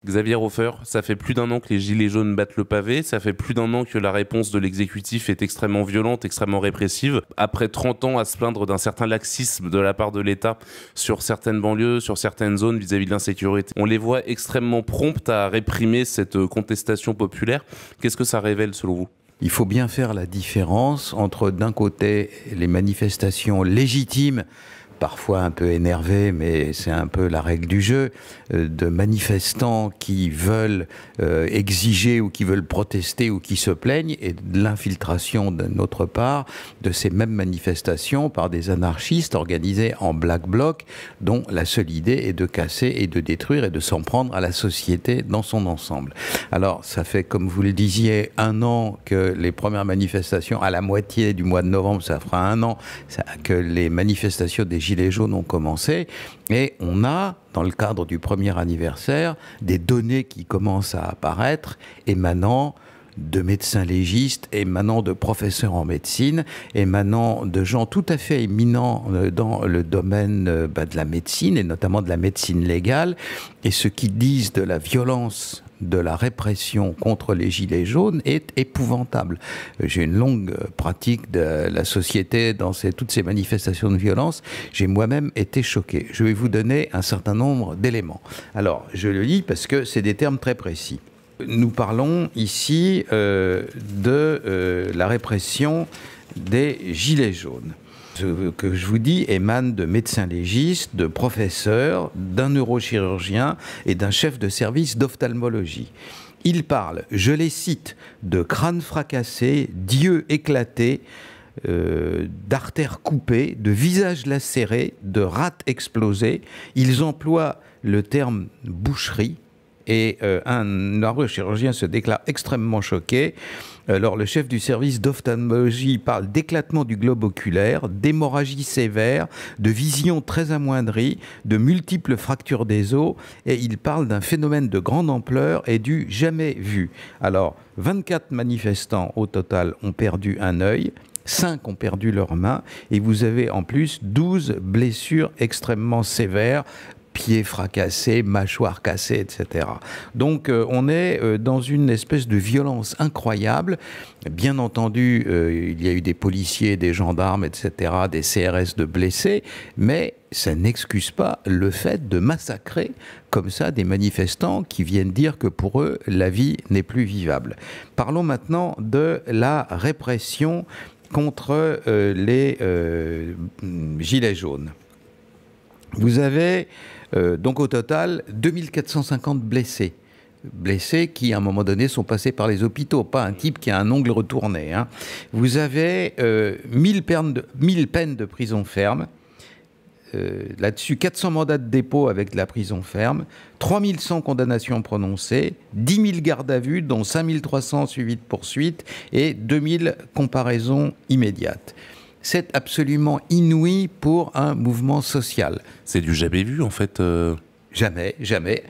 Xavier Hofer, ça fait plus d'un an que les Gilets jaunes battent le pavé, ça fait plus d'un an que la réponse de l'exécutif est extrêmement violente, extrêmement répressive. Après 30 ans à se plaindre d'un certain laxisme de la part de l'État sur certaines banlieues, sur certaines zones vis-à-vis de l'insécurité, on les voit extrêmement promptes à réprimer cette contestation populaire. Qu'est-ce que ça révèle selon vous ? Il faut bien faire la différence entre, d'un côté, les manifestations légitimes, parfois un peu énervés, mais c'est un peu la règle du jeu, de manifestants qui veulent exiger ou qui veulent protester ou qui se plaignent, et de l'infiltration de notre part de ces mêmes manifestations par des anarchistes organisés en black bloc, dont la seule idée est de casser et de détruire et de s'en prendre à la société dans son ensemble. Alors, ça fait, comme vous le disiez, un an que les premières manifestations, à la moitié du mois de novembre, ça fera un an que les manifestations des Gilets jaunes ont commencé, et on a, dans le cadre du premier anniversaire, des données qui commencent à apparaître, émanant de médecins légistes, émanant de professeurs en médecine, émanant de gens tout à fait éminents dans le domaine de la médecine, et notamment de la médecine légale, et ce qu'ils disent de la violence de la répression contre les Gilets jaunes est épouvantable. J'ai une longue pratique de la société dans toutes ces manifestations de violence. J'ai moi-même été choqué. Je vais vous donner un certain nombre d'éléments. Alors, je le lis parce que c'est des termes très précis. Nous parlons ici de la répression des Gilets jaunes. Ce que je vous dis émane de médecins légistes, de professeurs, d'un neurochirurgien et d'un chef de service d'ophtalmologie. Ils parlent, je les cite, de crânes fracassés, d'yeux éclatés, d'artères coupées, de visages lacérés, de rats explosés. Ils emploient le terme boucherie. Et un neurochirurgien se déclare extrêmement choqué. Alors, le chef du service d'ophtalmologie parle d'éclatement du globe oculaire, d'hémorragie sévère, de vision très amoindrie, de multiples fractures des os, et il parle d'un phénomène de grande ampleur et du jamais vu. Alors, 24 manifestants au total ont perdu un œil, 5 ont perdu leurs mains, et vous avez en plus 12 blessures extrêmement sévères, pieds fracassés, mâchoires cassées, etc. Donc on est dans une espèce de violence incroyable. Bien entendu, il y a eu des policiers, des gendarmes, etc., des CRS de blessés, mais ça n'excuse pas le fait de massacrer comme ça des manifestants qui viennent dire que pour eux, la vie n'est plus vivable. Parlons maintenant de la répression contre les Gilets jaunes. Vous avez donc au total 2450 blessés. Blessés qui, à un moment donné, sont passés par les hôpitaux, pas un type qui a un ongle retourné. Hein. Vous avez 1000 peines de prison ferme. Là-dessus, 400 mandats de dépôt avec de la prison ferme, 3100 condamnations prononcées, 10 000 gardes à vue, dont 5300 suivis de poursuite et 2000 comparaisons immédiates. C'est absolument inouï pour un mouvement social. C'est du jamais vu, en fait. Jamais, jamais.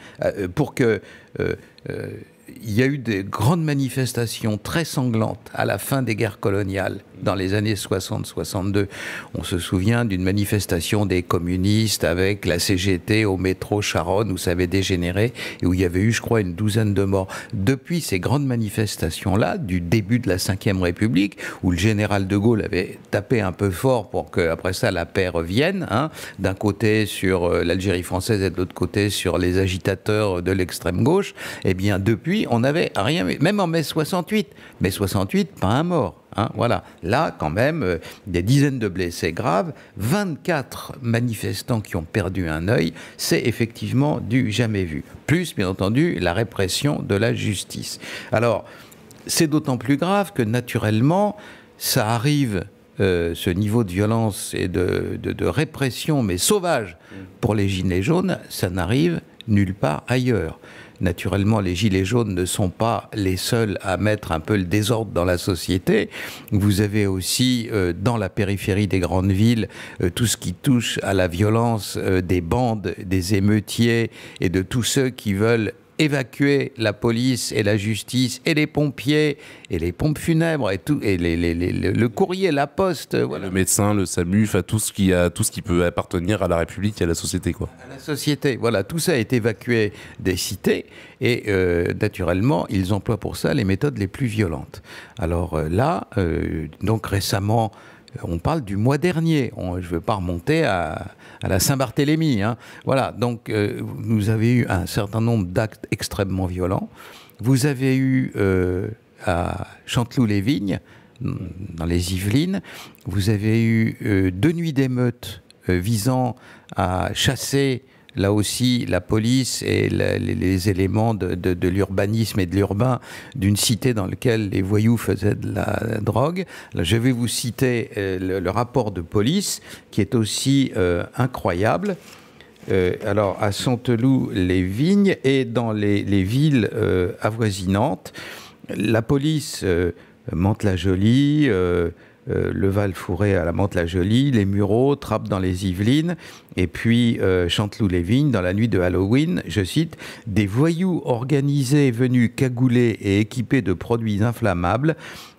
Il y a eu des grandes manifestations très sanglantes à la fin des guerres coloniales, dans les années 60-62. On se souvient d'une manifestation des communistes avec la CGT au métro Charonne, où ça avait dégénéré, et où il y avait eu, je crois, une douzaine de morts. Depuis ces grandes manifestations-là, du début de la Ve République, où le général de Gaulle avait tapé un peu fort pour qu'après ça, la paix revienne, hein, d'un côté sur l'Algérie française et de l'autre côté sur les agitateurs de l'extrême gauche, eh bien, depuis, on n'avait rien, même en mai 68. Mai 68, pas un mort. Hein, voilà. Là, quand même, des dizaines de blessés graves, 24 manifestants qui ont perdu un œil, c'est effectivement du jamais vu. Plus, bien entendu, la répression de la justice. Alors, c'est d'autant plus grave que, naturellement, ça arrive, ce niveau de violence et de répression, mais sauvage, pour les Gilets jaunes, ça n'arrive nulle part ailleurs. Naturellement, les Gilets jaunes ne sont pas les seuls à mettre un peu le désordre dans la société. Vous avez aussi, dans la périphérie des grandes villes, tout ce qui touche à la violence des bandes, des émeutiers et de tous ceux qui veulent évacuer la police et la justice et les pompiers et les pompes funèbres et tout, et le courrier, la poste, voilà. Le médecin, le SAMU, enfin tout ce qui peut appartenir à la République et à la société, quoi. À la société, voilà, tout ça est évacué des cités et naturellement, ils emploient pour ça les méthodes les plus violentes. Alors là, donc récemment, on parle du mois dernier. Je ne veux pas remonter à la Saint-Barthélemy, hein. Voilà, donc vous avez eu un certain nombre d'actes extrêmement violents. Vous avez eu à Chanteloup-les-Vignes, dans les Yvelines, vous avez eu 2 nuits d'émeutes visant à chasser là aussi la police et les éléments de l'urbanisme et de l'urbain d'une cité dans laquelle les voyous faisaient de la drogue. Là, je vais vous citer le rapport de police qui est aussi incroyable. Alors à Chanteloup-les-Vignes et dans les villes avoisinantes, la police, Mantes-la-Jolie, le Val-Fouré à la Mantes-la-Jolie, les Mureaux, Trappes dans les Yvelines, et puis Chanteloup-les-Vignes dans la nuit de Halloween, je cite, « Des voyous organisés venus cagoulés et équipés de produits inflammables,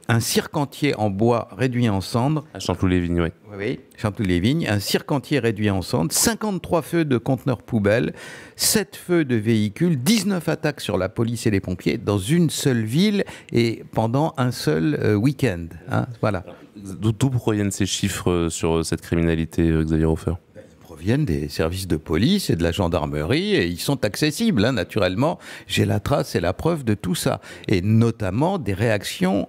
un cirque entier en bois réduit en cendres. » À Chanteloup-les-Vignes, oui. Oui, Chanteloup-les-Vignes, un cirque entier réduit en cendres, 53 feux de conteneurs poubelles, 7 feux de véhicules, 19 attaques sur la police et les pompiers dans une seule ville et pendant un seul week-end. Hein, voilà. D'où proviennent ces chiffres sur cette criminalité, Xavier Hofer ? Ils proviennent des services de police et de la gendarmerie et ils sont accessibles, hein, naturellement. J'ai la trace et la preuve de tout ça. Et notamment des réactions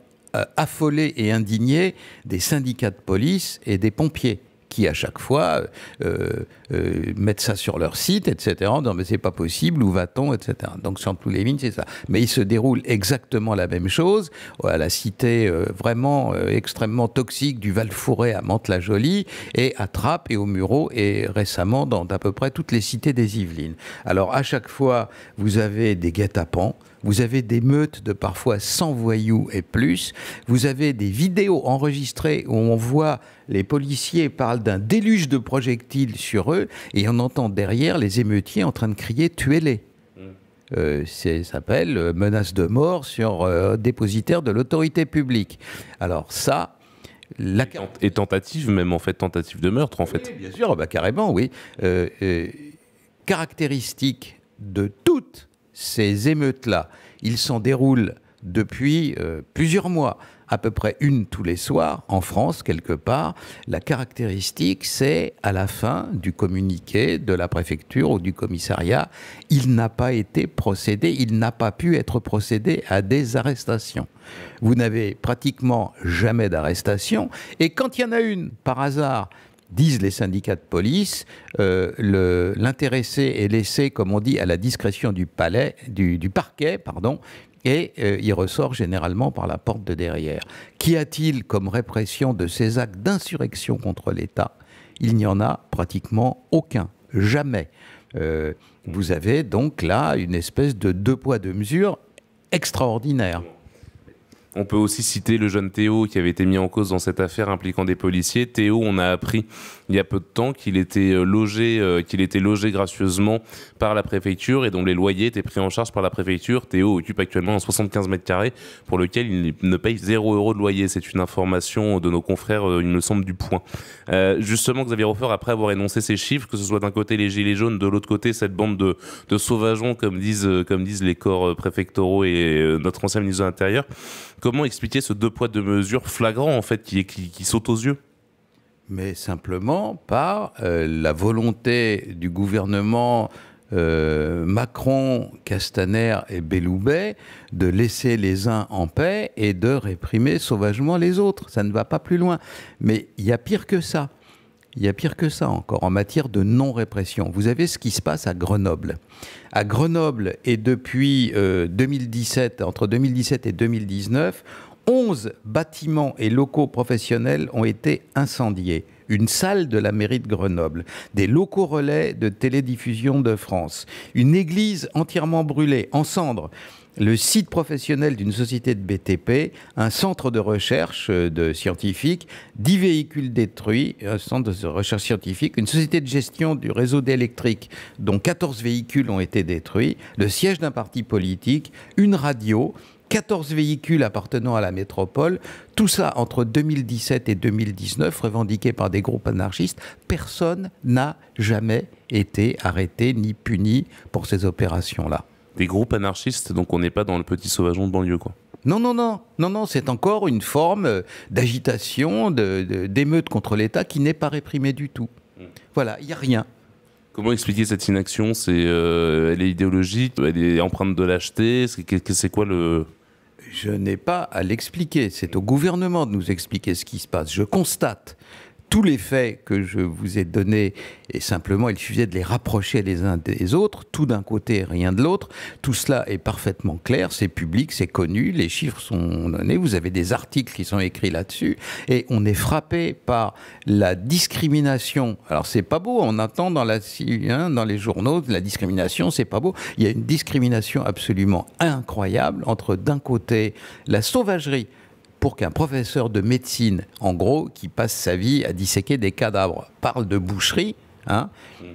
affolés et indignés des syndicats de police et des pompiers qui à chaque fois mettent ça sur leur site, etc. Non mais c'est pas possible, où va-t-on, etc. Donc Chanteloup-les-Vignes, c'est ça. Mais il se déroule exactement la même chose à la cité vraiment extrêmement toxique du Val-Fouré à Mantes-la-Jolie et à Trappes et aux Mureaux et récemment dans à peu près toutes les cités des Yvelines. Alors à chaque fois, vous avez des guet-apens. Vous avez des meutes de parfois 100 voyous et plus. Vous avez des vidéos enregistrées où on voit les policiers parlent d'un déluge de projectiles sur eux et on entend derrière les émeutiers en train de crier « tuez-les ». Ça s'appelle menace de mort sur dépositaire de l'autorité publique. Alors ça... Et tentative, même en fait, tentative de meurtre en fait. Oui, bien sûr, bah, carrément, oui. Caractéristique de toutes ces émeutes-là, ils s'en déroulent depuis plusieurs mois, à peu près une tous les soirs, en France, quelque part. La caractéristique, c'est à la fin du communiqué de la préfecture ou du commissariat, il n'a pas été procédé, il n'a pas pu être procédé à des arrestations. Vous n'avez pratiquement jamais d'arrestation, et quand il y en a une, par hasard, disent les syndicats de police, l'intéressé est laissé, comme on dit, à la discrétion du parquet, et il ressort généralement par la porte de derrière. Qu'y a-t-il comme répression de ces actes d'insurrection contre l'État ? Il n'y en a pratiquement aucun, jamais. Vous avez donc là une espèce de 2 poids 2 mesures extraordinaire. On peut aussi citer le jeune Théo qui avait été mis en cause dans cette affaire impliquant des policiers. Théo, on a appris il y a peu de temps qu'il était logé gracieusement par la préfecture et dont les loyers étaient pris en charge par la préfecture. Théo occupe actuellement un 75 mètres carrés pour lequel il ne paye 0 € de loyer. C'est une information de nos confrères, il me semble, du Point. Justement, Xavier Hofer, après avoir énoncé ces chiffres, que ce soit d'un côté les gilets jaunes, de l'autre côté cette bande de sauvageons, comme disent les corps préfectoraux et notre ancien ministre de l'Intérieur, comment expliquer ce 2 poids 2 mesures flagrant en fait qui saute aux yeux ? Mais simplement par la volonté du gouvernement Macron, Castaner et Belloubet de laisser les uns en paix et de réprimer sauvagement les autres. Ça ne va pas plus loin. Mais il y a pire que ça. Il y a pire que ça encore en matière de non-répression. Vous avez ce qui se passe à Grenoble. À Grenoble, et depuis 2017, entre 2017 et 2019, 11 bâtiments et locaux professionnels ont été incendiés. une salle de la mairie de Grenoble, des locaux relais de télédiffusion de France, une église entièrement brûlée, en cendres, le site professionnel d'une société de BTP, un centre de recherche de scientifiques, 10 véhicules détruits, un centre de recherche scientifique, une société de gestion du réseau d'électrique dont 14 véhicules ont été détruits, le siège d'un parti politique, une radio, 14 véhicules appartenant à la métropole, tout ça entre 2017 et 2019, revendiqué par des groupes anarchistes. Personne n'a jamais été arrêté ni puni pour ces opérations-là. Des groupes anarchistes, donc on n'est pas dans le petit sauvageon de banlieue, quoi. Non, c'est encore une forme d'agitation, d'émeute contre l'État qui n'est pas réprimée du tout. Voilà, il n'y a rien. Comment expliquer cette inaction? Elle est idéologique, elle est empreinte de lâcheté, c'est quoi le... Je n'ai pas à l'expliquer, c'est au gouvernement de nous expliquer ce qui se passe. Je constate tous les faits que je vous ai donnés, et simplement il suffisait de les rapprocher les uns des autres, tout d'un côté et rien de l'autre. Tout cela est parfaitement clair, c'est public, c'est connu, les chiffres sont donnés, vous avez des articles qui sont écrits là-dessus, et on est frappé par la discrimination. Alors c'est pas beau, on attend dans les journaux, la discrimination, c'est pas beau. Il y a une discrimination absolument incroyable entre d'un côté la sauvagerie, pour qu'un professeur de médecine, en gros, qui passe sa vie à disséquer des cadavres, parle de boucherie,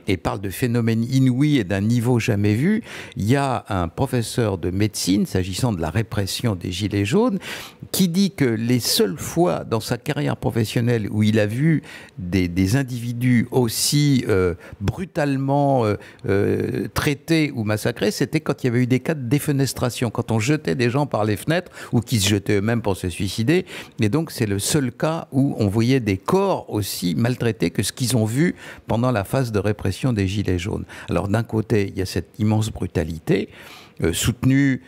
et parle de phénomènes inouïs et d'un niveau jamais vu. Il y a un professeur de médecine, s'agissant de la répression des Gilets jaunes, qui dit que les seules fois dans sa carrière professionnelle où il a vu des individus aussi brutalement traités ou massacrés, c'était quand il y avait eu des cas de défenestration, quand on jetait des gens par les fenêtres ou qui se jetaient eux-mêmes pour se suicider. Et donc c'est le seul cas où on voyait des corps aussi maltraités que ce qu'ils ont vu pendant la phase de répression des Gilets jaunes. Alors d'un côté, il y a cette immense brutalité soutenue.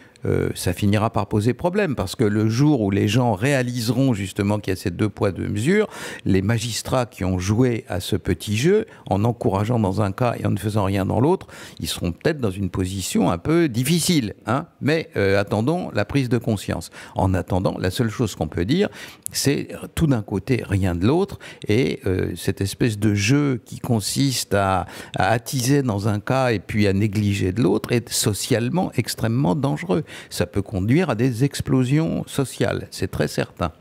Ça finira par poser problème, parce que le jour où les gens réaliseront justement qu'il y a ces 2 poids 2 mesures, les magistrats qui ont joué à ce petit jeu, en encourageant dans un cas et en ne faisant rien dans l'autre, ils seront peut-être dans une position un peu difficile. Mais attendons la prise de conscience. En attendant, la seule chose qu'on peut dire, c'est tout d'un côté, rien de l'autre, et cette espèce de jeu qui consiste à attiser dans un cas et puis à négliger de l'autre est socialement extrêmement dangereux. Ça peut conduire à des explosions sociales, c'est très certain.